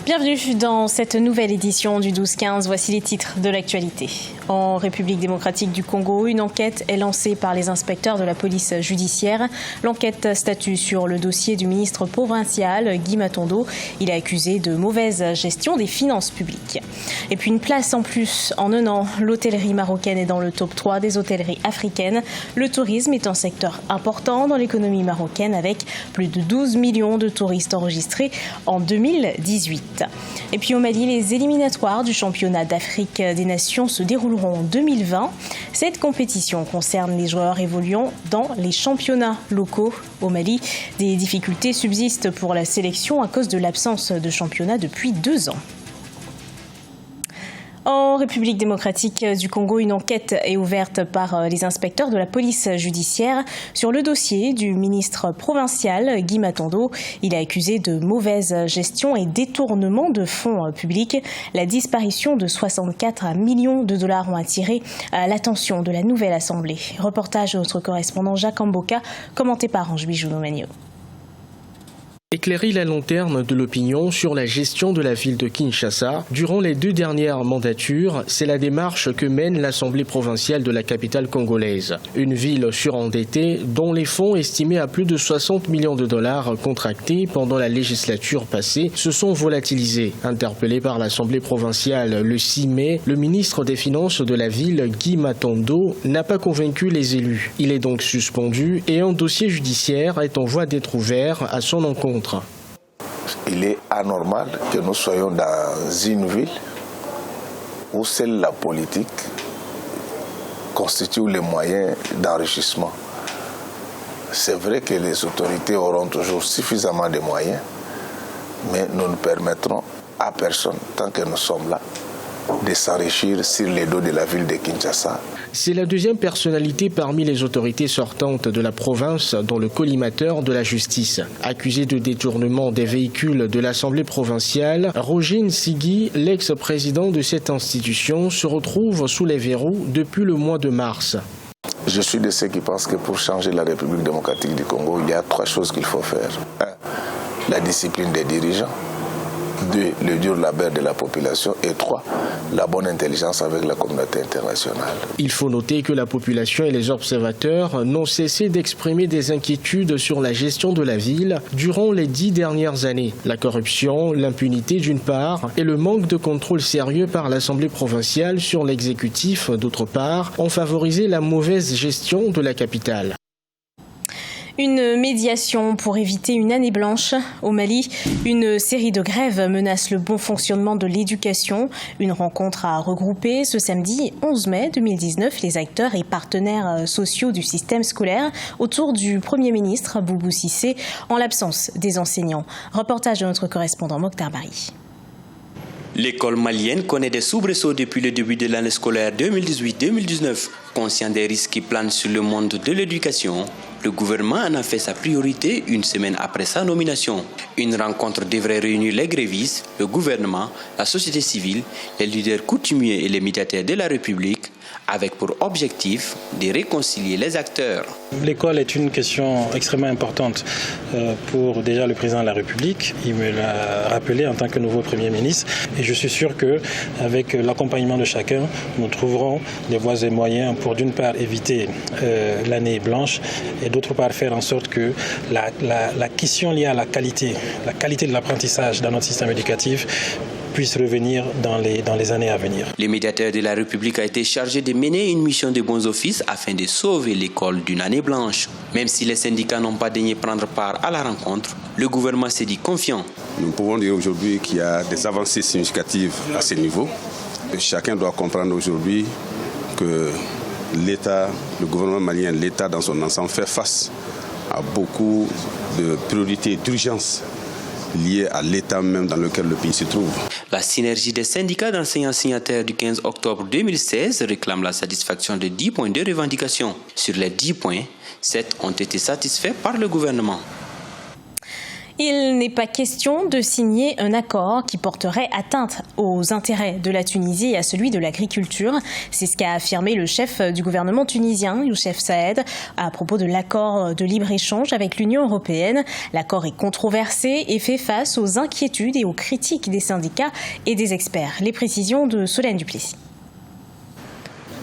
Bienvenue dans cette nouvelle édition du 12-15. Voici les titres de l'actualité. En République démocratique du Congo, une enquête est lancée par les inspecteurs de la police judiciaire. L'enquête statue sur le dossier du ministre provincial Guy Matondo. Il est accusé de mauvaise gestion des finances publiques. Et puis une place en plus en un an. L'hôtellerie marocaine est dans le top 3 des hôtelleries africaines. Le tourisme est un secteur important dans l'économie marocaine avec plus de 12 millions de touristes enregistrés en 2018. Et puis au Mali, les éliminatoires du championnat d'Afrique des Nations se dérouleront en 2020. Cette compétition concerne les joueurs évoluant dans les championnats locaux. Au Mali, des difficultés subsistent pour la sélection à cause de l'absence de championnat depuis 2 ans. En République démocratique du Congo, une enquête est ouverte par les inspecteurs de la police judiciaire sur le dossier du ministre provincial Guy Matondo. Il est accusé de mauvaise gestion et détournement de fonds publics. La disparition de 64 millions de dollars ont attiré l'attention de la nouvelle Assemblée. Reportage de notre correspondant Jacques Amboka, commenté par Ange Bijouno-Magno. Éclairer la lanterne de l'opinion sur la gestion de la ville de Kinshasa durant les 2 dernières mandatures, c'est la démarche que mène l'Assemblée provinciale de la capitale congolaise. Une ville surendettée dont les fonds estimés à plus de 60 millions de dollars contractés pendant la législature passée se sont volatilisés. Interpellé par l'Assemblée provinciale le 6 mai, le ministre des Finances de la ville, Guy Matondo, n'a pas convaincu les élus. Il est donc suspendu et un dossier judiciaire est en voie d'être ouvert à son encontre. Il est anormal que nous soyons dans une ville où seule la politique constitue les moyens d'enrichissement. C'est vrai que les autorités auront toujours suffisamment de moyens, mais nous ne permettrons à personne, tant que nous sommes là, de s'enrichir sur les dos de la ville de Kinshasa. C'est la deuxième personnalité parmi les autorités sortantes de la province dont le collimateur de la justice. Accusé de détournement des véhicules de l'Assemblée provinciale, Roger Nsigui, l'ex-président de cette institution, se retrouve sous les verrous depuis le mois de mars. Je suis de ceux qui pensent que pour changer la République démocratique du Congo, il y a 3 choses qu'il faut faire. 1. La discipline des dirigeants. 2. Le dur labeur de la population. Et 3. La bonne intelligence avec la communauté internationale. Il faut noter que la population et les observateurs n'ont cessé d'exprimer des inquiétudes sur la gestion de la ville durant les 10 dernières années. La corruption, l'impunité d'une part et le manque de contrôle sérieux par l'Assemblée provinciale sur l'exécutif d'autre part ont favorisé la mauvaise gestion de la capitale. Une médiation pour éviter une année blanche. Au Mali, une série de grèves menace le bon fonctionnement de l'éducation. Une rencontre a regroupé ce samedi 11 mai 2019 les acteurs et partenaires sociaux du système scolaire autour du Premier ministre Boubou Cissé en l'absence des enseignants. Reportage de notre correspondant Mokhtar Bari. L'école malienne connaît des soubresauts depuis le début de l'année scolaire 2018-2019. Conscient des risques qui planent sur le monde de l'éducation, le gouvernement en a fait sa priorité une semaine après sa nomination. Une rencontre devrait réunir les grévistes, le gouvernement, la société civile, les leaders coutumiers et les médiateurs de la République, avec pour objectif de réconcilier les acteurs. L'école est une question extrêmement importante pour déjà le président de la République. Il me l'a rappelé en tant que nouveau Premier ministre. Et je suis sûr qu'avec l'accompagnement de chacun, nous trouverons des voies et moyens pour d'une part éviter l'année blanche et d'autre part faire en sorte que la question liée à la qualité de l'apprentissage dans notre système éducatif puisse revenir dans les années à venir. Le médiateur de la République a été chargé de mener une mission de bons offices afin de sauver l'école d'une année blanche. Même si les syndicats n'ont pas daigné prendre part à la rencontre, le gouvernement s'est dit confiant. Nous pouvons dire aujourd'hui qu'il y a des avancées significatives à ce niveau. Et chacun doit comprendre aujourd'hui que l'État, le gouvernement malien, l'État dans son ensemble fait face à beaucoup de priorités d'urgence liées à l'état même dans lequel le pays se trouve. La synergie des syndicats d'enseignants signataires du 15 octobre 2016 réclame la satisfaction de 10 points de revendication. Sur les 10 points, 7 ont été satisfaits par le gouvernement. Il n'est pas question de signer un accord qui porterait atteinte aux intérêts de la Tunisie et à celui de l'agriculture. C'est ce qu'a affirmé le chef du gouvernement tunisien, Youssef Saed, à propos de l'accord de libre-échange avec l'Union européenne. L'accord est controversé et fait face aux inquiétudes et aux critiques des syndicats et des experts. Les précisions de Solène Duplessis.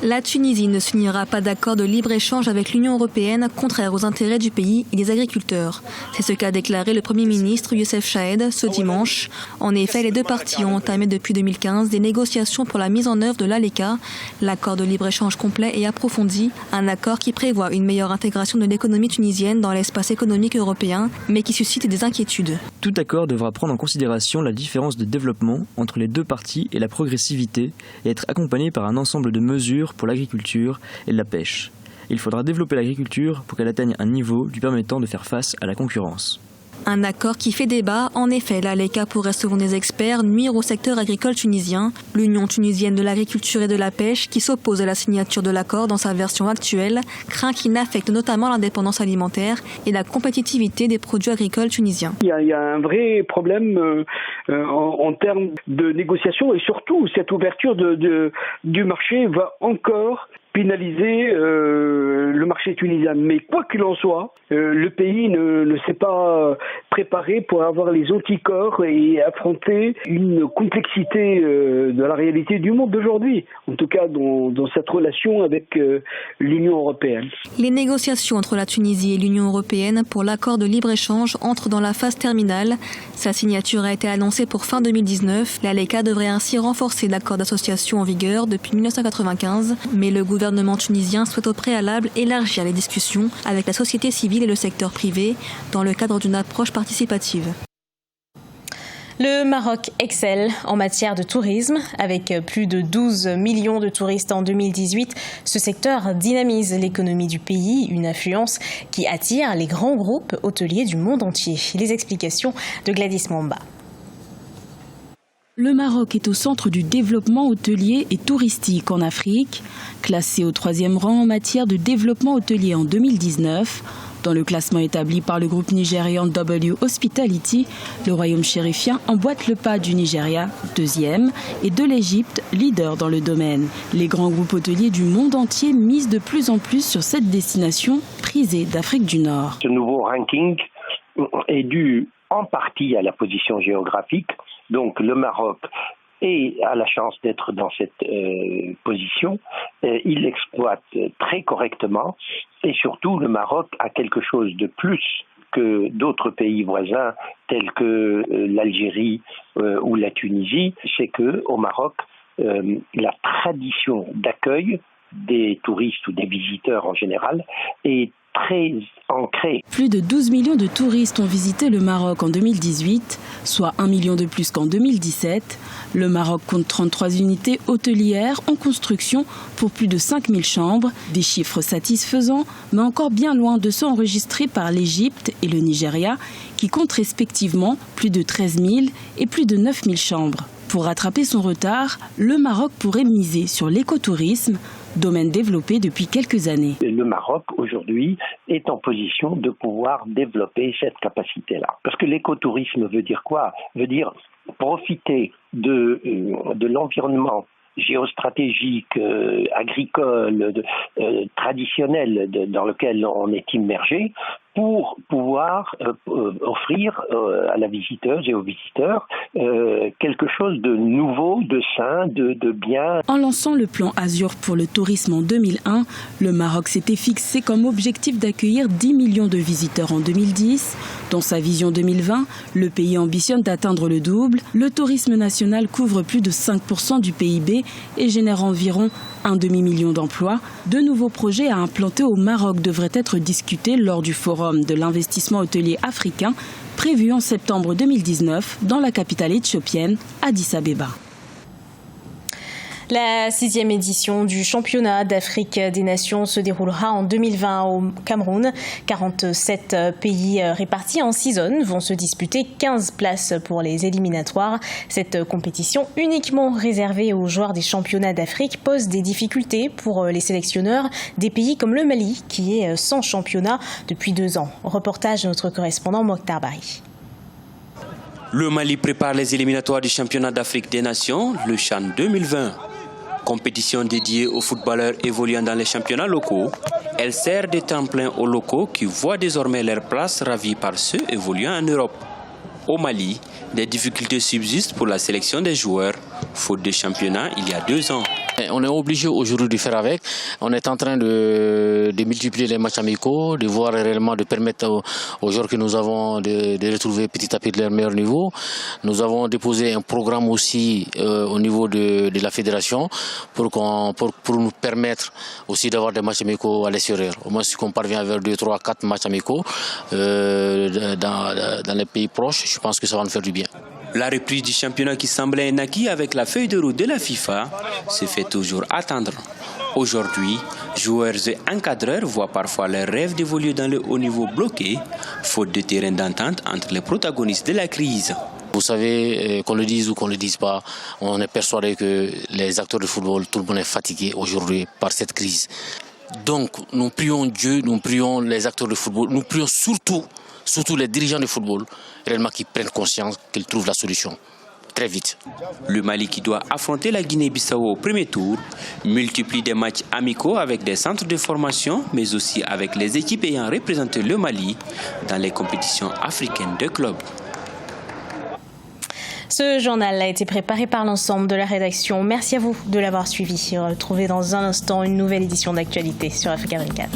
La Tunisie ne signera pas d'accord de libre-échange avec l'Union européenne, contraire aux intérêts du pays et des agriculteurs. C'est ce qu'a déclaré le Premier ministre Youssef Saed ce dimanche. En effet, les deux parties ont entamé depuis 2015 des négociations pour la mise en œuvre de l'ALECA, l'accord de libre-échange complet et approfondi, un accord qui prévoit une meilleure intégration de l'économie tunisienne dans l'espace économique européen, mais qui suscite des inquiétudes. Tout accord devra prendre en considération la différence de développement entre les deux parties et la progressivité et être accompagné par un ensemble de mesures pour l'agriculture et la pêche. Il faudra développer l'agriculture pour qu'elle atteigne un niveau lui permettant de faire face à la concurrence. Un accord qui fait débat. En effet, l'ALECA pourrait, selon des experts, nuire au secteur agricole tunisien. L'Union tunisienne de l'agriculture et de la pêche, qui s'oppose à la signature de l'accord dans sa version actuelle, craint qu'il n'affecte notamment l'indépendance alimentaire et la compétitivité des produits agricoles tunisiens. Il y a un vrai problème en termes de négociation et surtout cette ouverture du marché va encore pénaliser le marché tunisien. Mais quoi qu'il en soit, le pays ne s'est pas préparé pour avoir les anticorps et affronter une complexité de la réalité du monde d'aujourd'hui, en tout cas dans cette relation avec l'Union européenne. Les négociations entre la Tunisie et l'Union européenne pour l'accord de libre-échange entrent dans la phase terminale. Sa signature a été annoncée pour fin 2019. L'ALECA devrait ainsi renforcer l'accord d'association en vigueur depuis 1995, mais le gouvernement tunisien souhaite au préalable élargir les discussions avec la société civile et le secteur privé dans le cadre d'une approche participative. Le Maroc excelle en matière de tourisme. Avec plus de 12 millions de touristes en 2018, ce secteur dynamise l'économie du pays, une influence qui attire les grands groupes hôteliers du monde entier. Les explications de Gladys Mamba. Le Maroc est au centre du développement hôtelier et touristique en Afrique, classé au 3e rang en matière de développement hôtelier en 2019. Dans le classement établi par le groupe nigérian W Hospitality, le royaume chérifien emboîte le pas du Nigeria, 2e, et de l'Égypte, leader dans le domaine. Les grands groupes hôteliers du monde entier misent de plus en plus sur cette destination prisée d'Afrique du Nord. Ce nouveau ranking est dû en partie à la position géographique. Donc le Maroc a la chance d'être dans cette position. Il l'exploite très correctement et surtout le Maroc a quelque chose de plus que d'autres pays voisins tels que l'Algérie ou la Tunisie, c'est qu'au Maroc, la tradition d'accueil des touristes ou des visiteurs en général est très ancré. Plus de 12 millions de touristes ont visité le Maroc en 2018, soit 1 million de plus qu'en 2017. Le Maroc compte 33 unités hôtelières en construction pour plus de 5000 chambres, des chiffres satisfaisants, mais encore bien loin de ceux enregistrés par l'Égypte et le Nigeria, qui comptent respectivement plus de 13 000 et plus de 9 000 chambres. Pour rattraper son retard, le Maroc pourrait miser sur l'écotourisme, domaine développé depuis quelques années. Le Maroc, aujourd'hui, est en position de pouvoir développer cette capacité-là. Parce que l'écotourisme veut dire quoi ? Veut dire profiter de l'environnement géostratégique, agricole, traditionnel dans lequel on est immergé pour pouvoir offrir à la visiteuse et aux visiteurs quelque chose de nouveau, de sain, de bien. En lançant le plan Azur pour le tourisme en 2001, le Maroc s'était fixé comme objectif d'accueillir 10 millions de visiteurs en 2010. Dans sa vision 2020, le pays ambitionne d'atteindre le double. Le tourisme national couvre plus de 5% du PIB et génère environ un demi-million d'emplois. De nouveaux projets à implanter au Maroc devraient être discutés lors du forum de l'investissement hôtelier africain prévu en septembre 2019 dans la capitale éthiopienne, Addis Abeba. La 6e édition du championnat d'Afrique des Nations se déroulera en 2020 au Cameroun. 47 pays répartis en 6 zones vont se disputer 15 places pour les éliminatoires. Cette compétition uniquement réservée aux joueurs des championnats d'Afrique pose des difficultés pour les sélectionneurs des pays comme le Mali qui est sans championnat depuis 2 ans. Reportage de notre correspondant Mokhtar Bari. Le Mali prépare les éliminatoires du championnat d'Afrique des Nations, le CHAN 2020. Compétition dédiée aux footballeurs évoluant dans les championnats locaux, elle sert de tremplin aux locaux qui voient désormais leur place ravie par ceux évoluant en Europe. Au Mali, des difficultés subsistent pour la sélection des joueurs, faute de championnat il y a 2 ans. On est obligé aujourd'hui de faire avec. On est en train de multiplier les matchs amicaux, de voir réellement, de permettre aux joueurs que nous avons de retrouver petit à petit leur meilleur niveau. Nous avons déposé un programme aussi au niveau de la fédération pour nous permettre aussi d'avoir des matchs amicaux à l'extérieur. Au moins si on parvient vers 2, 3, 4 matchs amicaux dans les pays proches, je pense que ça va nous faire du bien. La reprise du championnat qui semblait un acquis avec la feuille de route de la FIFA se fait toujours attendre. Aujourd'hui, joueurs et encadreurs voient parfois leurs rêves d'évoluer dans le haut niveau bloqués, faute de terrain d'entente entre les protagonistes de la crise. Vous savez, qu'on le dise ou qu'on ne le dise pas, on est persuadé que les acteurs de football, tout le monde est fatigué aujourd'hui par cette crise. Donc nous prions Dieu, nous prions les acteurs de football, nous prions surtout les dirigeants de football, réellement qui prennent conscience qu'ils trouvent la solution très vite. Le Mali qui doit affronter la Guinée-Bissau au premier tour multiplie des matchs amicaux avec des centres de formation, mais aussi avec les équipes ayant représenté le Mali dans les compétitions africaines de clubs. Ce journal a été préparé par l'ensemble de la rédaction. Merci à vous de l'avoir suivi. Retrouvez dans un instant une nouvelle édition d'actualité sur Africa 24.